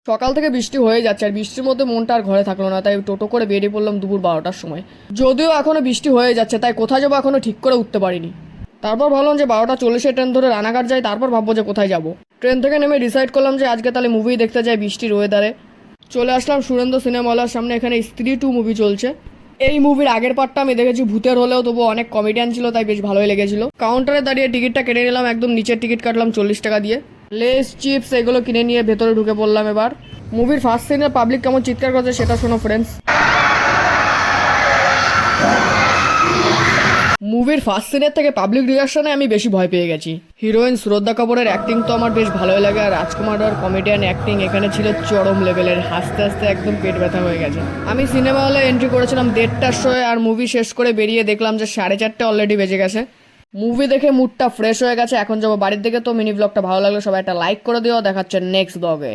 সকাল থেকে বৃষ্টি হয়ে যাচ্ছে আর বৃষ্টির মধ্যে মনটা আর ঘরে থাকলো না, তাই টোটো করে বেরিয়ে পড়লাম দুপুর 12টার সময়। যদিও এখনো বৃষ্টি হয়ে যাচ্ছে, তাই কোথায় যাবো এখনো ঠিক করে উঠতে পারিনি। তারপর ভাবলাম যে 12টা 40-এ ট্রেন ধরে রানাঘাট যাই, তারপর ভাববো যে কোথায় যাবো। ট্রেন থেকে নেমে ডিসাইড করলাম যে আজকে তাহলে মুভি দেখতে যাই বৃষ্টির ওয়েদারে। চলে আসলাম সুরেন্দ্র সিনেমা হলের সামনে, এখানে স্ত্রী 2 মুভি চলছে। এই মুভির আগের পার্টটা আমি দেখেছি ভূতের হলেও, তবু অনেক কমেডিয়ান ছিল তাই বেশ ভালোই লেগেছিল। কাউন্টারে দাঁড়িয়ে টিকিটটা কেটে নিলাম, একদম নিচের টিকিট কাটলাম 40 টাকা দিয়ে। লেস চিপস এগুলো কিনে নিয়ে ভেতরে ঢুকে পড়লাম। এবার মুভির ফার্স্ট সিনে পাবলিক কেমন চিৎকার করছে সেটা শোনো ফ্রেন্ডস। মুভির ফার্স্ট সিনের থেকে পাবলিক রিয়াকশনে আমি বেশি ভয় পেয়ে গেছি। হিরোইন শ্রদ্ধা কাপুরের অ্যাক্টিং তো আমার বেশ ভালোই লাগে, আর রাজকুমার আর কমেডিয়ান অ্যাক্টিং এখানে ছিল চরম লেভেলের। হাসতে হাসতে একদম পেট ব্যথা হয়ে গেছে। আমি সিনেমা হলে এন্ট্রি করেছিলাম 1:30টার সময়, আর মুভি শেষ করে বেরিয়ে দেখলাম যে 4:30 অলরেডি বেজে গেছে। মুভি দেখে মুডটা ফ্রেশ হয়ে গেছে, এখন যাবো বাড়ির দিকে। তো মিনি ব্লগটা ভালো লাগলো সবাই একটা লাইক করে দিও, দেখাচ্ছে নেক্সট ব্লগে।